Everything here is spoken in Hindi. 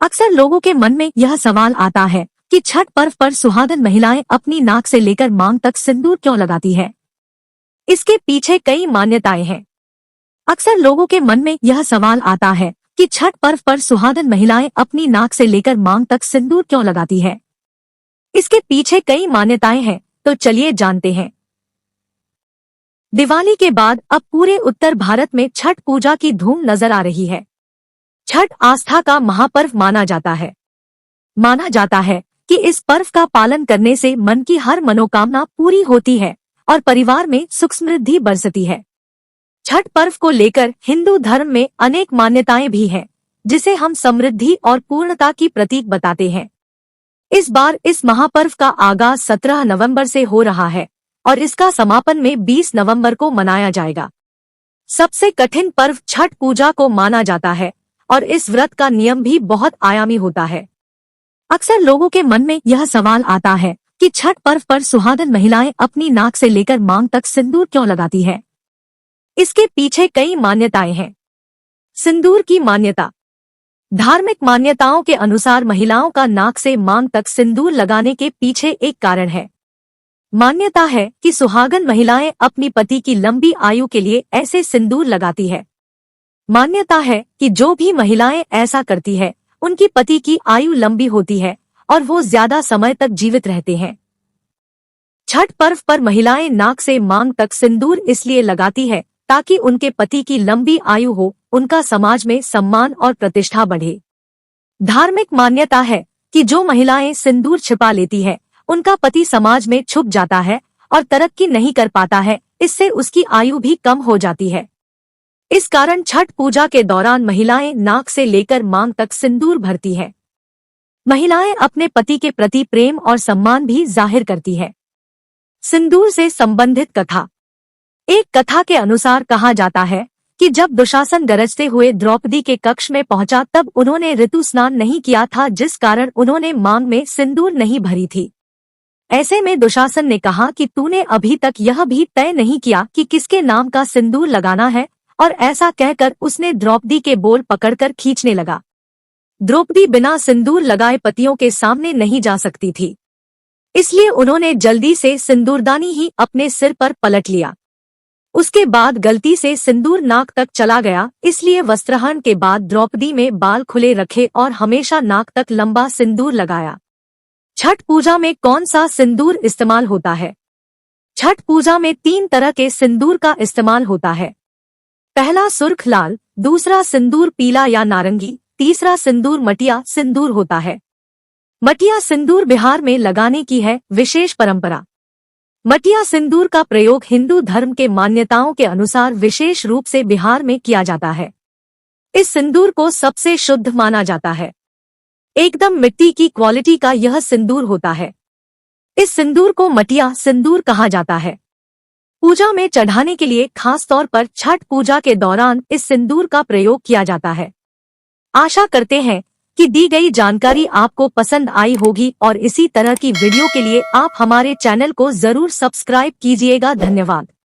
अक्सर लोगों के मन में यह सवाल आता है कि छठ पर्व पर सुहागन महिलाएं अपनी नाक से लेकर मांग तक सिंदूर क्यों लगाती है। इसके पीछे कई मान्यताएं हैं। अक्सर लोगों के मन में यह सवाल आता है कि छठ पर्व पर सुहागन महिलाएं अपनी नाक से लेकर मांग तक सिंदूर क्यों लगाती है। इसके पीछे कई मान्यताएं हैं, तो चलिए जानते हैं। दिवाली के बाद अब पूरे उत्तर भारत में छठ पूजा की धूम नजर आ रही है। छठ आस्था का महापर्व माना जाता है। माना जाता है कि इस पर्व का पालन करने से मन की हर मनोकामना पूरी होती है और परिवार में सुख समृद्धि बरसती है। छठ पर्व को लेकर हिंदू धर्म में अनेक मान्यताएं भी हैं, जिसे हम समृद्धि और पूर्णता की प्रतीक बताते हैं। इस बार इस महापर्व का आगाज 17 नवंबर से हो रहा है और इसका समापन में 20 नवंबर को मनाया जाएगा। सबसे कठिन पर्व छठ पूजा को माना जाता है और इस व्रत का नियम भी बहुत आयामी होता है। अक्सर लोगों के मन में यह सवाल आता है कि छठ पर्व पर सुहागन महिलाएं अपनी नाक से लेकर मांग तक सिंदूर क्यों लगाती है। इसके पीछे कई मान्यताएं हैं। सिंदूर की मान्यता। धार्मिक मान्यताओं के अनुसार महिलाओं का नाक से मांग तक सिंदूर लगाने के पीछे एक कारण है। मान्यता है कि सुहागन महिलाएं अपनी पति की लंबी आयु के लिए ऐसे सिंदूर लगाती है। मान्यता है कि जो भी महिलाएं ऐसा करती है, उनकी पति की आयु लंबी होती है और वो ज्यादा समय तक जीवित रहते हैं। छठ पर्व पर महिलाएं नाक से मांग तक सिंदूर इसलिए लगाती है ताकि उनके पति की लंबी आयु हो, उनका समाज में सम्मान और प्रतिष्ठा बढ़े। धार्मिक मान्यता है कि जो महिलाएं सिंदूर छिपा लेती है, उनका पति समाज में छुप जाता है और तरक्की नहीं कर पाता है, इससे उसकी आयु भी कम हो जाती है। इस कारण छठ पूजा के दौरान महिलाएं नाक से लेकर मांग तक सिंदूर भरती है। महिलाएं अपने पति के प्रति प्रेम और सम्मान भी जाहिर करती है। सिंदूर से संबंधित कथा। एक कथा के अनुसार कहा जाता है कि जब दुशासन गरजते हुए द्रौपदी के कक्ष में पहुंचा, तब उन्होंने ऋतु स्नान नहीं किया था, जिस कारण उन्होंने मांग में सिंदूर नहीं भरी थी। ऐसे में दुशासन ने कहा कि तूने अभी तक यह भी तय नहीं किया कि किसके नाम का सिंदूर लगाना है, और ऐसा कहकर उसने द्रौपदी के बोल पकड़कर खींचने लगा। द्रौपदी बिना सिंदूर लगाए पतियों के सामने नहीं जा सकती थी, इसलिए उन्होंने जल्दी से सिंदूरदानी ही अपने सिर पर पलट लिया। उसके बाद गलती से सिंदूर नाक तक चला गया, इसलिए वस्त्रहरण के बाद द्रौपदी में बाल खुले रखे और हमेशा नाक तक लंबा सिंदूर लगाया। छठ पूजा में कौन सा सिंदूर इस्तेमाल होता है। छठ पूजा में 3 तरह के सिंदूर का इस्तेमाल होता है। पहला सुर्ख लाल, दूसरा सिंदूर पीला या नारंगी, तीसरा सिंदूर मटिया सिंदूर होता है। मटिया सिंदूर बिहार में लगाने की है विशेष परंपरा। मटिया सिंदूर का प्रयोग हिंदू धर्म के मान्यताओं के अनुसार विशेष रूप से बिहार में किया जाता है। इस सिंदूर को सबसे शुद्ध माना जाता है। एकदम मिट्टी की क्वालिटी का यह सिंदूर होता है। इस सिंदूर को मटिया सिंदूर कहा जाता है। पूजा में चढ़ाने के लिए खास तौर पर छठ पूजा के दौरान इस सिंदूर का प्रयोग किया जाता है। आशा करते हैं कि दी गई जानकारी आपको पसंद आई होगी और इसी तरह की वीडियो के लिए आप हमारे चैनल को जरूर सब्सक्राइब कीजिएगा। धन्यवाद।